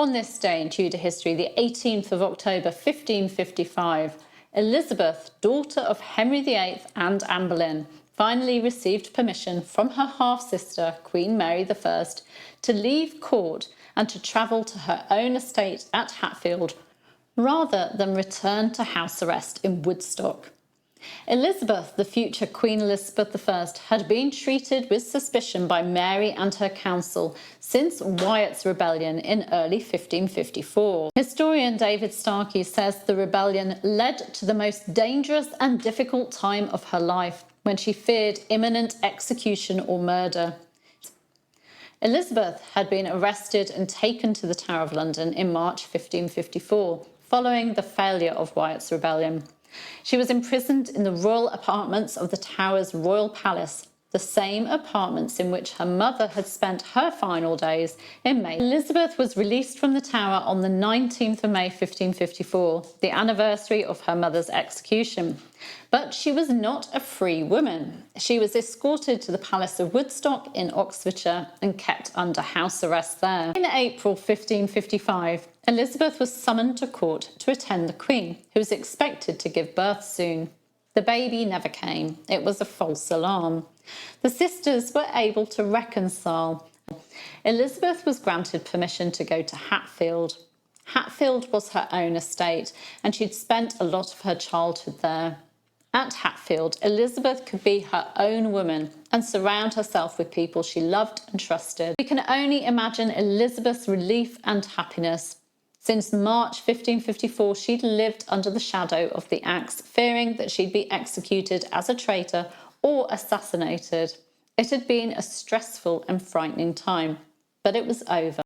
On this day in Tudor history, the 18th of October 1555, Elizabeth, daughter of Henry VIII and Anne Boleyn, finally received permission from her half-sister, Queen Mary I, to leave court and to travel to her own estate at Hatfield, rather than return to house arrest in Woodstock. Elizabeth, the future Queen Elizabeth I, had been treated with suspicion by Mary and her council since Wyatt's rebellion in early 1554. Historian David Starkey says the rebellion led to the most dangerous and difficult time of her life, when she feared imminent execution or murder. Elizabeth had been arrested and taken to the Tower of London in March 1554, following the failure of Wyatt's rebellion. She was imprisoned in the royal apartments of the Tower's royal palace, the same apartments in which her mother had spent her final days in May. Elizabeth was released from the Tower on the 19th of May 1554, the anniversary of her mother's execution. But she was not a free woman. She was escorted to the Palace of Woodstock in Oxfordshire and kept under house arrest there. In April 1555, Elizabeth was summoned to court to attend the Queen, who was expected to give birth soon. The baby never came. It was a false alarm. The sisters were able to reconcile. Elizabeth was granted permission to go to Hatfield. Hatfield was her own estate, and she'd spent a lot of her childhood there. At Hatfield, Elizabeth could be her own woman and surround herself with people she loved and trusted. We can only imagine Elizabeth's relief and happiness. Since March 1554, she'd lived under the shadow of the axe, fearing that she'd be executed as a traitor or assassinated. It had been a stressful and frightening time, but it was over.